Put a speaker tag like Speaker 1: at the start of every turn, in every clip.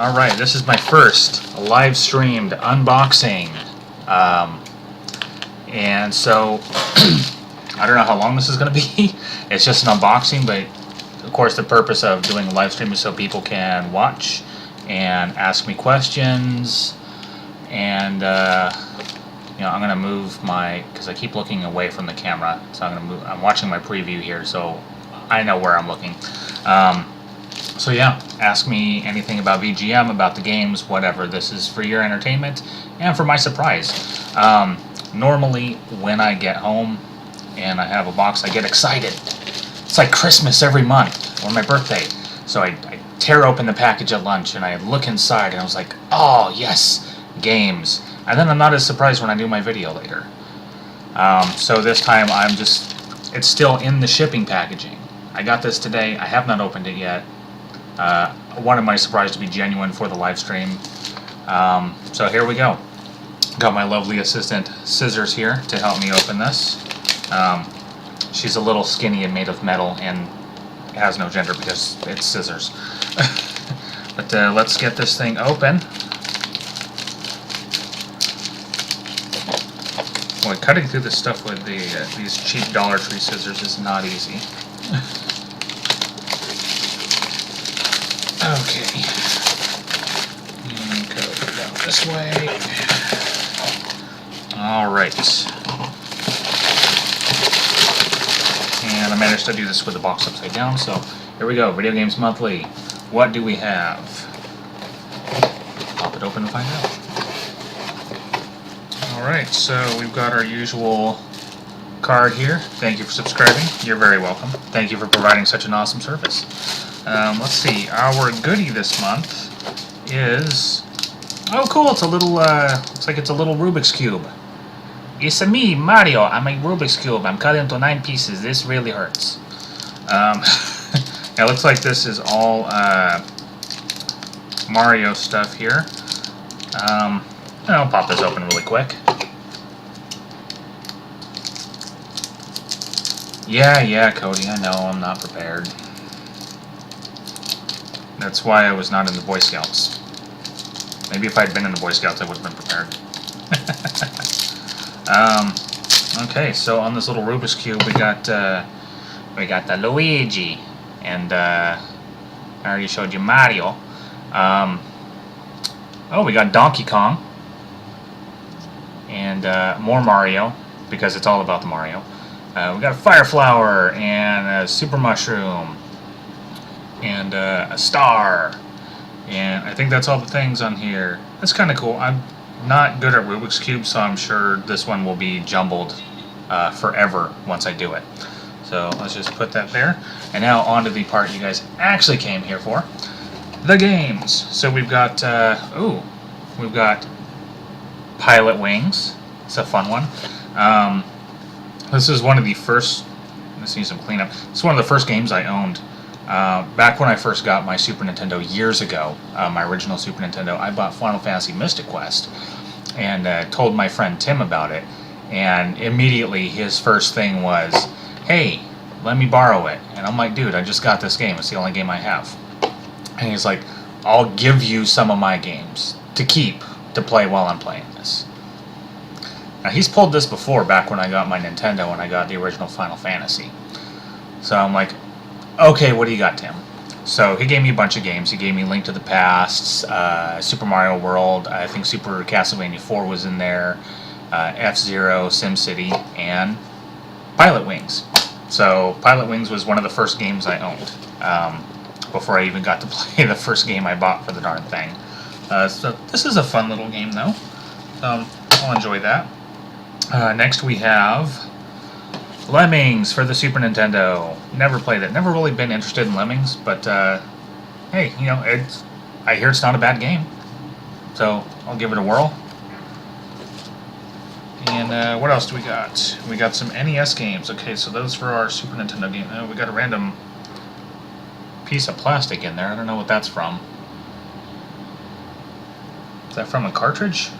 Speaker 1: Alright, this is my first live streamed unboxing. And so, I don't know how long this is going to be. It's just an unboxing, but of course the purpose of doing a live stream is so people can watch and ask me questions. And, I'm going to move because I keep looking away from the camera. So I'm watching my preview here, so I know where I'm looking. So yeah, ask me anything about VGM, about the games, whatever. This is for your entertainment and for my surprise. Normally, when I get home and I have a box, I get excited. It's like Christmas every month, or my birthday. So I tear open the package at lunch and I look inside and I was like, oh yes, games. And then I'm not as surprised when I do my video later. So this time it's still in the shipping packaging. I got this today. I have not opened it yet. Wanted my surprise to be genuine for the live stream. So here we go. Got my lovely assistant Scissors here to help me open this. She's a little skinny and made of metal and has no gender because it's scissors. But let's get this thing open. Boy, cutting through this stuff with these cheap Dollar Tree scissors is not easy. Okay. And go down this way. Alright. And I managed to do this with the box upside down, so here we go. Video Games Monthly. What do we have? Pop it open and find out. Alright, so we've got our usual card here. Thank you for subscribing. You're very welcome. Thank you for providing such an awesome service. Let's see. Our goodie this month is... Oh, cool. It's a little, looks like it's a little Rubik's Cube. It's me, Mario. I'm a Rubik's Cube. I'm cut into 9 pieces. This really hurts. It looks like this is all, Mario stuff here. I'll pop this open really quick. Yeah, Cody, I know, I'm not prepared. That's why I was not in the Boy Scouts. Maybe if I'd been in the Boy Scouts, I would have been prepared. Okay, so on this little Rubik's Cube, we got the Luigi, and I already showed you Mario. Oh, we got Donkey Kong, and more Mario, because it's all about the Mario. We got a Fire Flower, and a Super Mushroom, and a star, and I think that's all the things on here. That's kind of cool. I'm not good at Rubik's Cube, so I'm sure this one will be jumbled forever once I do it. So let's just put that there. And now on to the part you guys actually came here for, the games. So we've got, we've got Pilot Wings. It's a fun one. This is one of the first, this needs some cleanup. This is one of the first games I owned. Back when I first got my Super Nintendo years ago, my original Super Nintendo, I bought Final Fantasy Mystic Quest and told my friend Tim about it, and immediately his first thing was, hey, let me borrow it. And I'm like, dude, I just got this game. It's the only game I have. And he's like, I'll give you some of my games to keep, to play while I'm playing this. Now, he's pulled this before, back when I got my Nintendo and I got the original Final Fantasy. So I'm like, okay, what do you got, Tim? So he gave me a bunch of games. He gave me Link to the Past, Super Mario World, I think Super Castlevania 4 was in there, F-Zero, SimCity, and Pilot Wings. So Pilot Wings was one of the first games I owned, before I even got to play the first game I bought for the darn thing. So this is a fun little game, though. I'll enjoy that. Next we have Lemmings for the Super Nintendo. Never played it. Never really been interested in Lemmings, but hey, I hear it's not a bad game, so I'll give it a whirl. And what else do we got? We got some NES games. Okay, so those for our Super Nintendo game. We got a random piece of plastic in there. I don't know what that's from. Is that from a cartridge?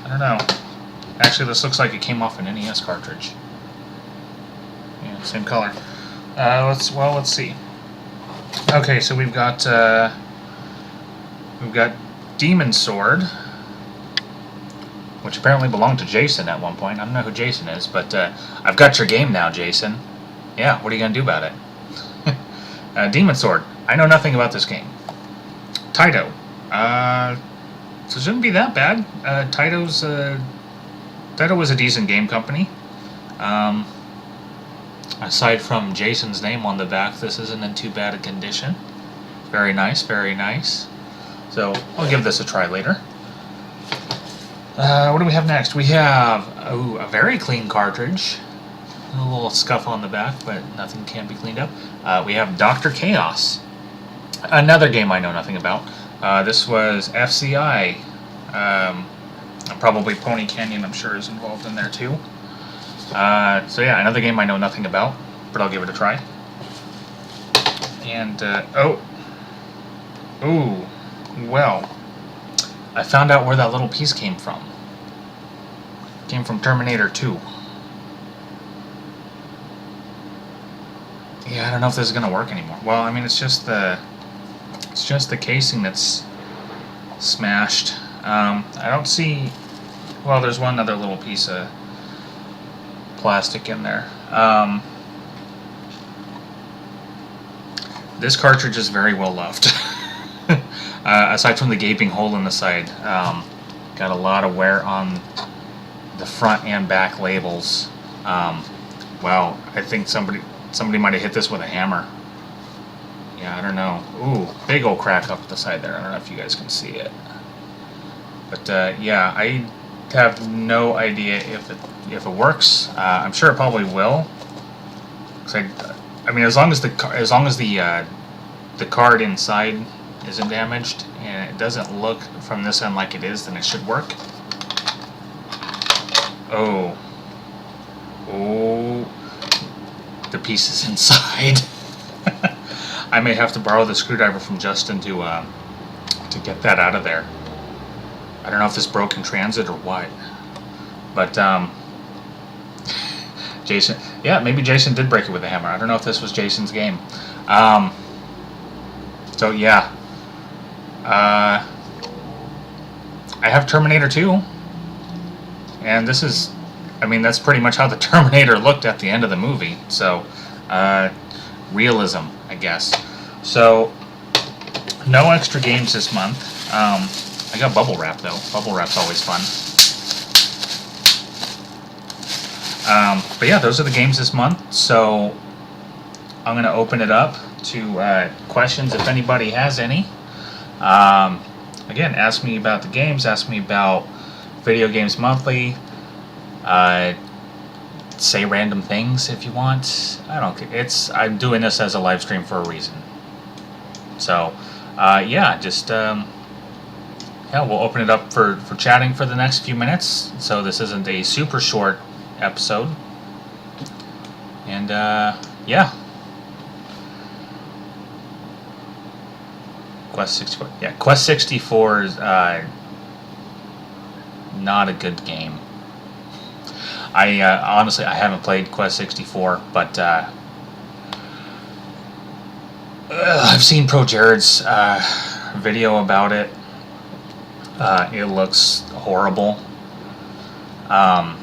Speaker 1: I don't know. Actually, this looks like it came off an NES cartridge. Yeah, same color. Let's see. Okay, so we've got We've got Demon Sword, which apparently belonged to Jason at one point. I don't know who Jason is, but I've got your game now, Jason. Yeah, what are you going to do about it? Demon Sword. I know nothing about this game. Taito. So it shouldn't be that bad. Taito was a decent game company. Aside from Jason's name on the back, this isn't in too bad a condition. Very nice, very nice. So I'll give this a try later. What do we have next? We have a very clean cartridge. A little scuff on the back, but nothing can be cleaned up. We have Dr. Chaos. Another game I know nothing about. This was FCI. Probably Pony Canyon, I'm sure, is involved in there too. So yeah, another game I know nothing about, but I'll give it a try. And, well, I found out where that little piece came from. It came from Terminator 2. Yeah, I don't know if this is gonna work anymore. Well, I mean, it's just the casing that's smashed. I don't see. Well, there's one other little piece of plastic in there. This cartridge is very well loved. Aside from the gaping hole in the side, got a lot of wear on the front and back labels. Wow, I think somebody might have hit this with a hammer. Yeah, I don't know. Ooh, big old crack up the side there. I don't know if you guys can see it. But yeah, I have no idea if it works. I'm sure it probably will. 'Cause I mean, as long as the card inside isn't damaged and it doesn't look from this end like it is, then it should work. Oh, the piece is inside. I may have to borrow the screwdriver from Justin to get that out of there. I don't know if this broke in transit or what, but Jason, yeah, maybe Jason did break it with a hammer. I don't know if this was Jason's game. So yeah, I have Terminator 2, and this is, I mean, that's pretty much how the Terminator looked at the end of the movie. So realism, I guess. So no extra games this month. I got bubble wrap though. Bubble wrap's always fun. But yeah, those are the games this month. So I'm gonna open it up to questions if anybody has any. Again, ask me about the games. Ask me about Video Games Monthly. Say random things if you want. I don't care. I'm doing this as a live stream for a reason. So yeah, just yeah, we'll open it up for chatting for the next few minutes. So this isn't a super short episode. And yeah. Quest 64. Yeah, Quest 64 is not a good game. I honestly, I haven't played Quest 64, but I've seen Pro Jared's video about it. It looks horrible. But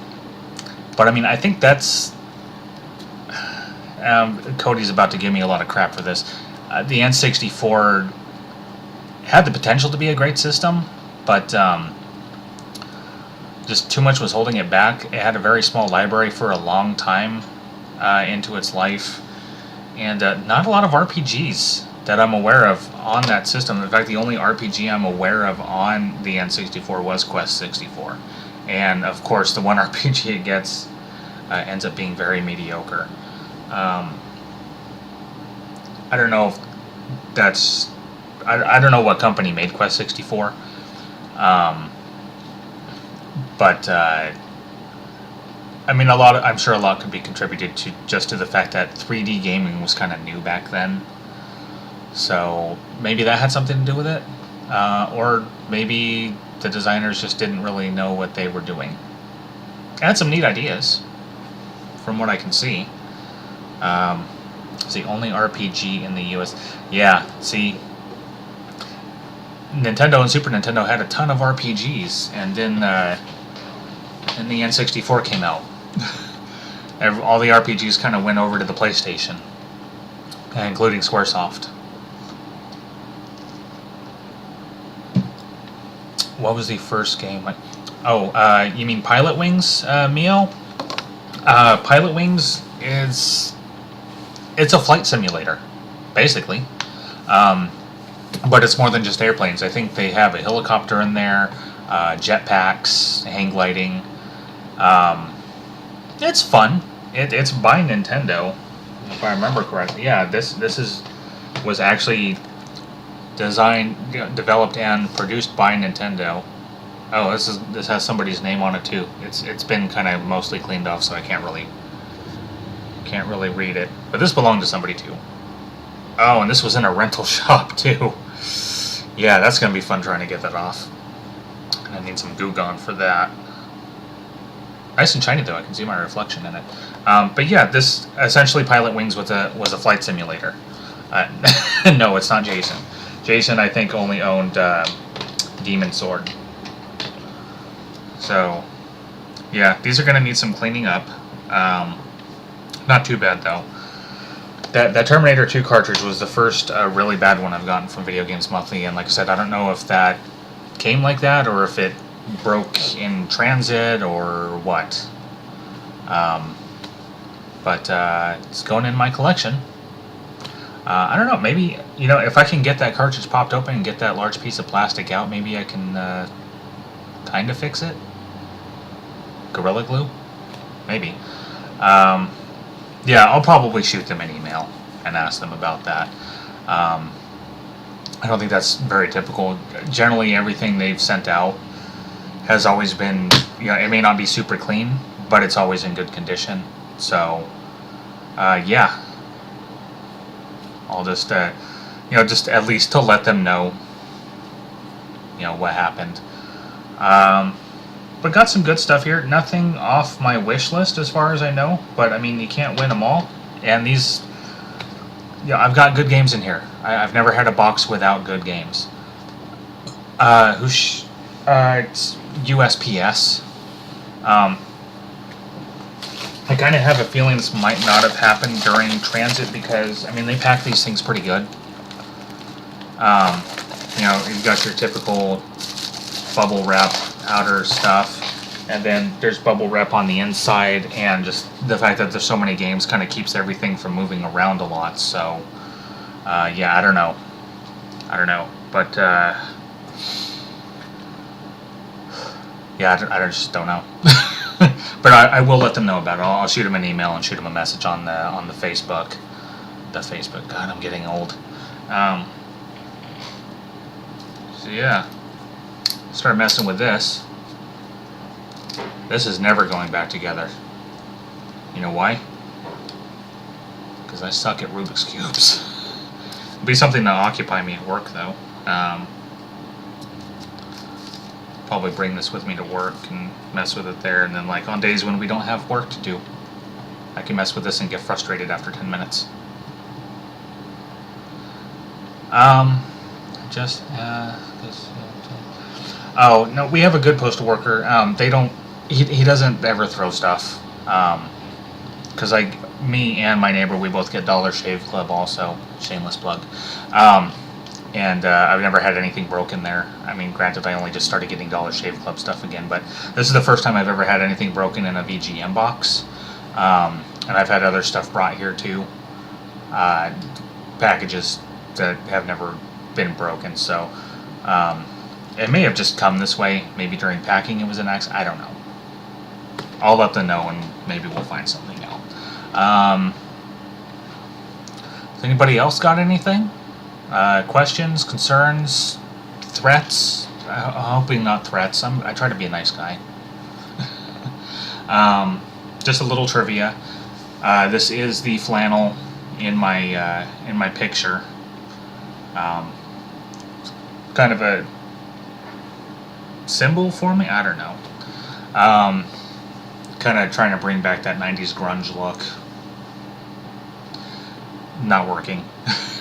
Speaker 1: I mean, I think that's Cody's about to give me a lot of crap for this. The N64 had the potential to be a great system, but just too much was holding it back. It had a very small library for a long time into its life, and not a lot of RPGs that I'm aware of on that system. In fact, the only RPG I'm aware of on the N64 was Quest 64. And of course, the one RPG it gets ends up being very mediocre. I don't know if that's... I don't know what company made Quest 64. But I mean, I'm sure a lot could be contributed to the fact that 3D gaming was kind of new back then. So maybe that had something to do with it, or maybe the designers just didn't really know what they were doing. It had some neat ideas, from what I can see. It's the only RPG in the US. Yeah, see, Nintendo and Super Nintendo had a ton of RPGs, and then the N64 came out. All the RPGs kind of went over to the PlayStation, including Squaresoft. What was the first game? Oh, you mean Pilot Wings, Mio? Pilot Wings it's a flight simulator, basically. But it's more than just airplanes. I think they have a helicopter in there, jetpacks, hang gliding. It's fun. It's by Nintendo, if I remember correctly. Yeah, this was actually designed, developed, and produced by Nintendo. Oh, this has somebody's name on it too. It's been kind of mostly cleaned off, so I can't really read it. But this belonged to somebody too. Oh, and this was in a rental shop too. Yeah, that's gonna be fun trying to get that off. And I need some Goo Gone for that. Nice and shiny though. I can see my reflection in it. But yeah, this essentially Pilot Wings was a flight simulator. No, it's not Jason. Jason, I think, only owned Demon Sword. So yeah, these are gonna need some cleaning up. Not too bad though. That Terminator 2 cartridge was the first really bad one I've gotten from Video Games Monthly, and like I said, I don't know if that came like that or if it broke in transit or what. But it's going in my collection. I don't know, maybe, if I can get that cartridge popped open and get that large piece of plastic out, maybe I can kind of fix it. Gorilla Glue? Maybe. Yeah, I'll probably shoot them an email and ask them about that. I don't think that's very typical. Generally, everything they've sent out has always been, it may not be super clean, but it's always in good condition. So, yeah. I'll just, just at least to let them know, what happened. But got some good stuff here. Nothing off my wish list as far as I know. But, I mean, you can't win them all. And these, I've got good games in here. I've never had a box without good games. It's USPS. I kind of have a feeling this might not have happened during transit because, I mean, they pack these things pretty good. You've got your typical bubble wrap outer stuff, and then there's bubble wrap on the inside, and just the fact that there's so many games kind of keeps everything from moving around a lot. So yeah, I don't know, but yeah, I just don't know. But I will let them know about it. I'll shoot them an email and shoot them a message on the Facebook. God, I'm getting old. So yeah, start messing with this. This is never going back together. You know why? Because I suck at Rubik's Cubes. It'll be something to occupy me at work, though. Probably bring this with me to work and mess with it there, and then like on days when we don't have work to do, I can mess with this and get frustrated after 10 minutes. Oh no, we have a good postal worker. He doesn't ever throw stuff. Because me and my neighbor, we both get Dollar Shave Club also. Shameless plug. And I've never had anything broken there. I mean, granted, I only just started getting Dollar Shave Club stuff again, but this is the first time I've ever had anything broken in a VGM box. And I've had other stuff brought here too. Packages that have never been broken, so it may have just come this way. Maybe during packing it was an accident. I don't know. I'll let them know, and maybe we'll find something out. Has anybody else got anything? Questions, concerns, threats? I'm hoping not threats. I try to be a nice guy. Just a little trivia. This is the flannel in my picture. Kind of a symbol for me. I don't know. Kind of trying to bring back that 90s grunge look. Not working.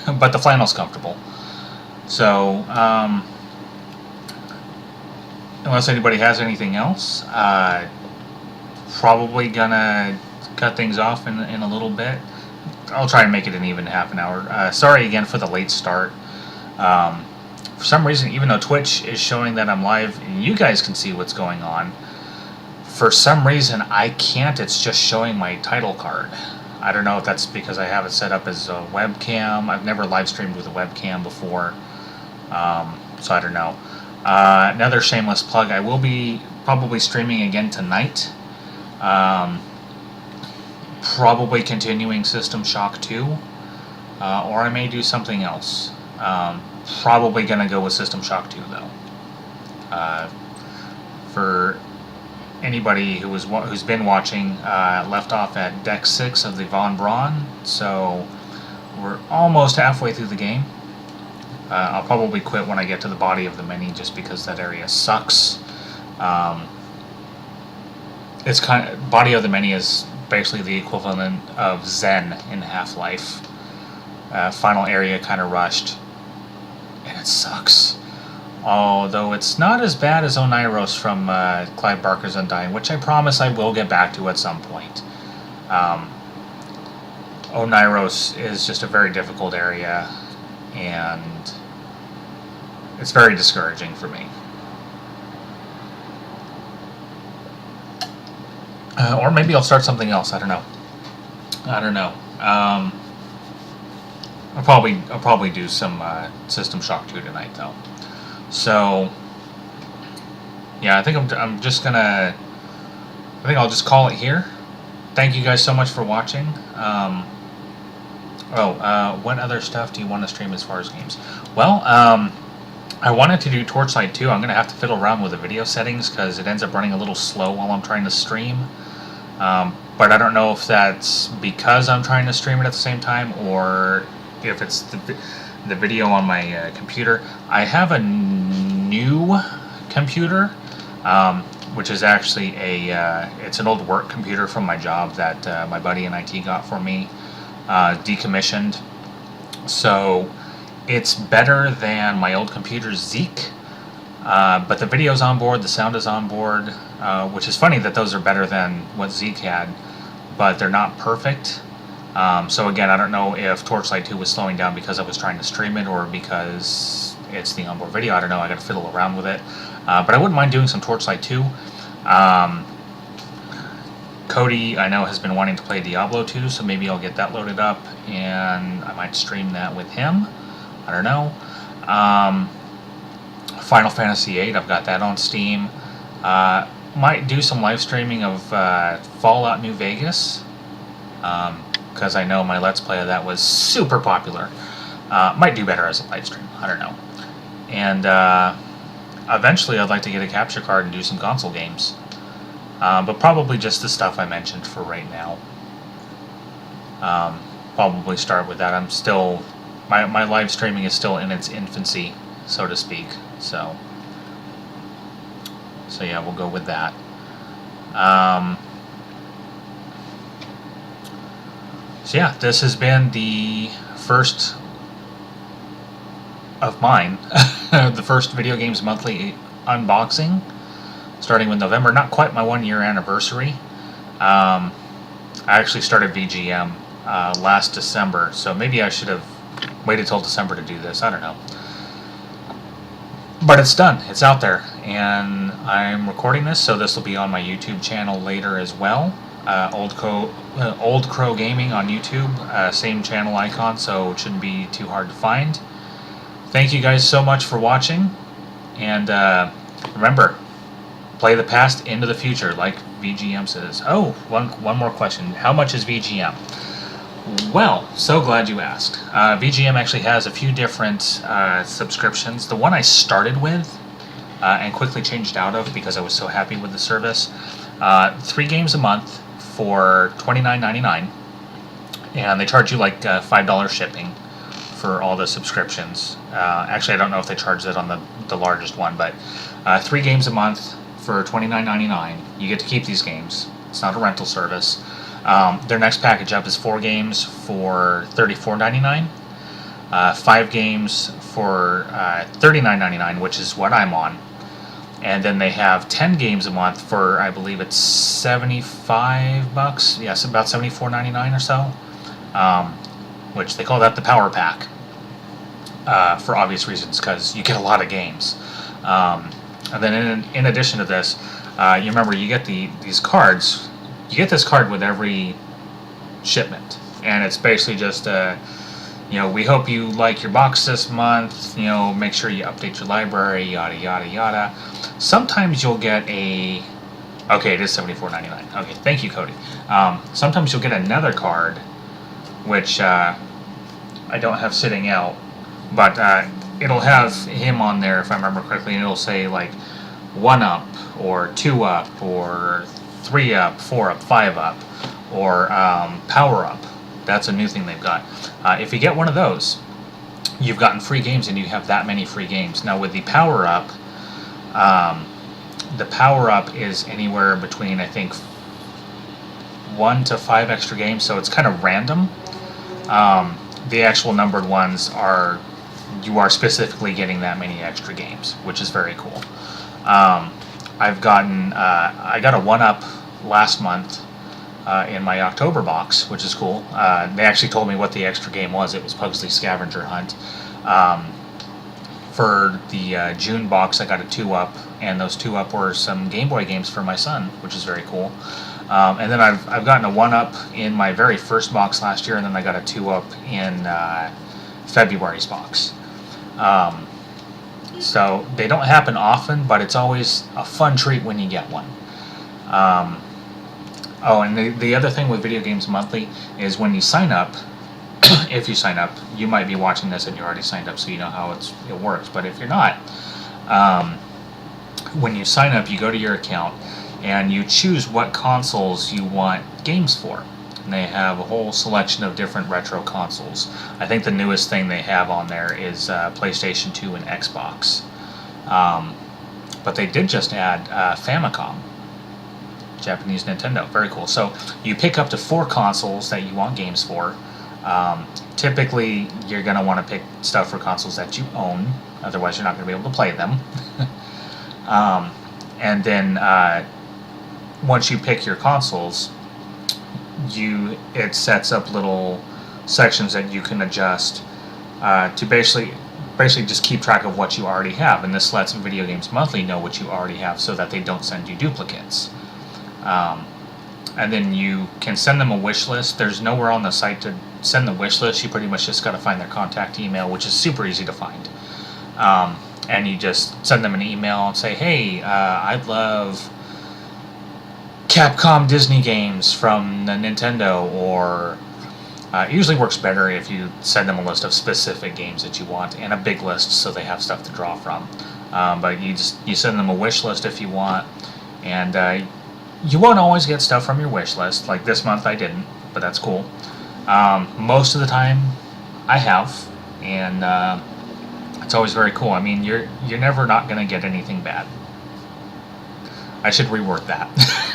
Speaker 1: But the flannel's comfortable. So, unless anybody has anything else, probably gonna cut things off in a little bit. I'll try and make it an even half an hour. Sorry again for the late start. For some reason, even though Twitch is showing that I'm live and you guys can see what's going on, for some reason I can't. It's just showing my title card. I don't know if that's because I have it set up as a webcam. I've never live streamed with a webcam before, so I don't know. Another shameless plug, I will be probably streaming again tonight. Probably continuing System Shock 2, or I may do something else. Probably going to go with System Shock 2, though. For anybody who's been watching, left off at Deck 6 of the Von Braun, so we're almost halfway through the game. I'll probably quit when I get to the body of the mini, just because that area sucks. It's body of the mini is basically the equivalent of Zen in Half-Life. Final area kind of rushed, and it sucks. Although it's not as bad as Oneiros from Clive Barker's Undying, which I promise I will get back to at some point. Oneiros is just a very difficult area, and it's very discouraging for me. Or maybe I'll start something else. I don't know. I'll probably do some System Shock 2 tonight, though. So yeah, I think I'm just gonna. I think I'll just call it here. Thank you guys so much for watching. What other stuff do you want to stream as far as games? Well, I wanted to do Torchlight 2. I'm gonna have to fiddle around with the video settings because it ends up running a little slow while I'm trying to stream. But I don't know if that's because I'm trying to stream it at the same time, or if it's the video on my computer. I have a new computer, which is actually it's an old work computer from my job that my buddy in IT got for me, decommissioned. So it's better than my old computer's Zeek, but the video's on board, the sound is on board, which is funny that those are better than what Zeek had, but they're not perfect. So again, I don't know if Torchlight 2 was slowing down because I was trying to stream it, or because it's the onboard video. I don't know, I gotta fiddle around with it. But I wouldn't mind doing some Torchlight 2. Cody, I know, has been wanting to play Diablo 2, so maybe I'll get that loaded up, and I might stream that with him. I don't know. Final Fantasy VIII, I've got that on Steam. Might do some live streaming of Fallout New Vegas, because I know my Let's Play of that was super popular. Might do better as a live stream, I don't know. And eventually I'd like to get a capture card and do some console games. But probably just the stuff I mentioned for right now. Probably start with that. I'm still... My live streaming is still in its infancy, so to speak. So yeah, we'll go with that. So yeah, this has been the first of mine, the first Video Games Monthly unboxing, starting with November. Not quite my 1-year anniversary. I actually started VGM last December, so maybe I should have waited till December to do this. I don't know. But it's done. It's out there. And I'm recording this, so this will be on my YouTube channel later as well. Old Crow Gaming on YouTube. Same channel icon, so it shouldn't be too hard to find. Thank you guys so much for watching. And remember, play the past into the future, like VGM says. Oh, one more question. How much is VGM? Well, so glad you asked. VGM actually has a few different subscriptions. The one I started with and quickly changed out of because I was so happy with the service. 3 games a month for $29.99, and they charge you like $5 shipping for all the subscriptions. Actually, I don't know if they charge that on the largest one, but 3 games a month for $29.99. You get to keep these games. It's not a rental service. Their next package up is 4 games for $34.99, 5 games for $39.99, which is what I'm on, and then they have 10 games a month for, I believe it's $75. Yes, about $74.99 or so. Which they call that the Power Pack, for obvious reasons, because you get a lot of games. And then in addition to this, you remember you get these cards. You get this card with every shipment, and it's basically just we hope you like your box this month. Make sure you update your library, yada yada yada. Sometimes you'll get a. Okay, it is $74.99. Okay, thank you, Cody. Sometimes you'll get another card, which I don't have sitting out, but it'll have him on there if I remember correctly, and it'll say like 1 up, or 2 up, or 3 up, 4 up, 5 up, or power up. That's a new thing they've got. If you get one of those, you've gotten free games, and you have that many free games. Now with the power up is anywhere between, I think, 1 to 5 extra games, so it's kind of random. The actual numbered ones you are specifically getting that many extra games, which is very cool. I got a 1 up last month in my October box, which is cool. They actually told me what the extra game was. It was Pugsley Scavenger Hunt. For the June box, I got a 2 up, and those 2 up were some Game Boy games for my son, which is very cool. And then I've gotten a 1 up in my very first box last year, and then I got a 2 up in February's box. So they don't happen often, but it's always a fun treat when you get one. And the other thing with Video Games Monthly is when you sign up, if you sign up, you might be watching this and you're already signed up, so you know how it works. But if you're not, when you sign up, you go to your account and you choose what consoles you want games for. And they have a whole selection of different retro consoles. I think the newest thing they have on there is PlayStation 2 and Xbox. But they did just add Famicom, Japanese Nintendo. Very cool. So you pick up to 4 consoles that you want games for. Typically, you're going to want to pick stuff for consoles that you own. Otherwise, you're not going to be able to play them. And then once you pick your consoles, it sets up little sections that you can adjust to basically just keep track of what you already have. And this lets Video Games Monthly know what you already have so that they don't send you duplicates. And then you can send them a wish list. There's nowhere on the site to send the wish list. You pretty much just got to find their contact email, which is super easy to find. And you just send them an email and say, hey, I'd love Capcom Disney games from the Nintendo, or it usually works better if you send them a list of specific games that you want and a big list so they have stuff to draw from. But you send them a wish list if you want, and you won't always get stuff from your wish list. Like this month I didn't, but that's cool. Most of the time I have, and it's always very cool. I mean, you're never not going to get anything bad. I should reword that,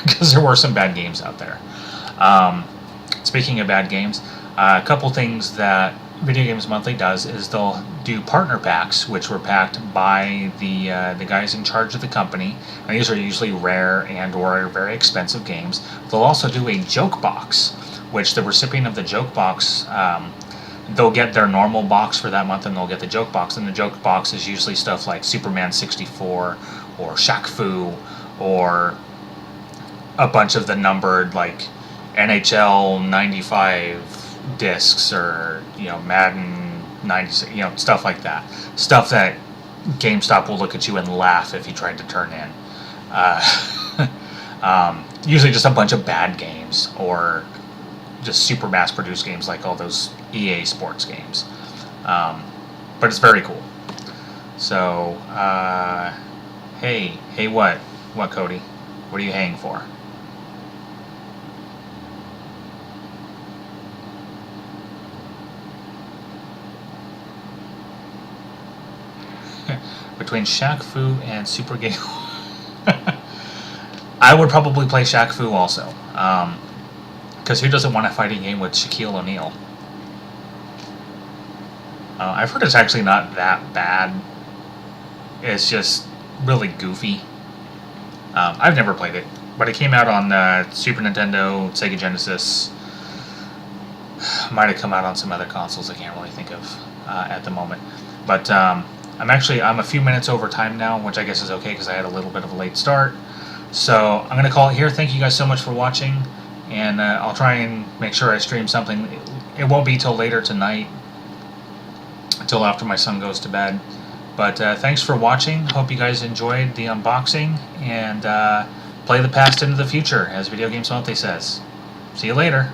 Speaker 1: because there were some bad games out there. Speaking of bad games, a couple things that Video Games Monthly does is they'll do partner packs, which were packed by the guys in charge of the company. And these are usually rare and or very expensive games. They'll also do a joke box, which the recipient of the joke box, they'll get their normal box for that month, and they'll get the joke box. And the joke box is usually stuff like Superman 64 or Shaq Fu, or a bunch of the numbered like NHL 95 discs, or Madden 96, stuff like that. Stuff that GameStop will look at you and laugh if you tried to turn in. Usually just a bunch of bad games, or just super mass-produced games like all those EA Sports games. But it's very cool. So, hey, what? What, Cody? What are you haying for? Between Shaq Fu and Super Game, I would probably play Shaq Fu also. Because who doesn't want a fighting game with Shaquille O'Neal? I've heard it's actually not that bad. It's just really goofy. I've never played it, but it came out on Super Nintendo, Sega Genesis. Might have come out on some other consoles I can't really think of at the moment. But I'm a few minutes over time now, which I guess is okay because I had a little bit of a late start. So I'm going to call it here. Thank you guys so much for watching, and I'll try and make sure I stream something. It won't be till later tonight, until after my son goes to bed. But thanks for watching. Hope you guys enjoyed the unboxing, and play the past into the future, as Video Games Monthly says. See you later.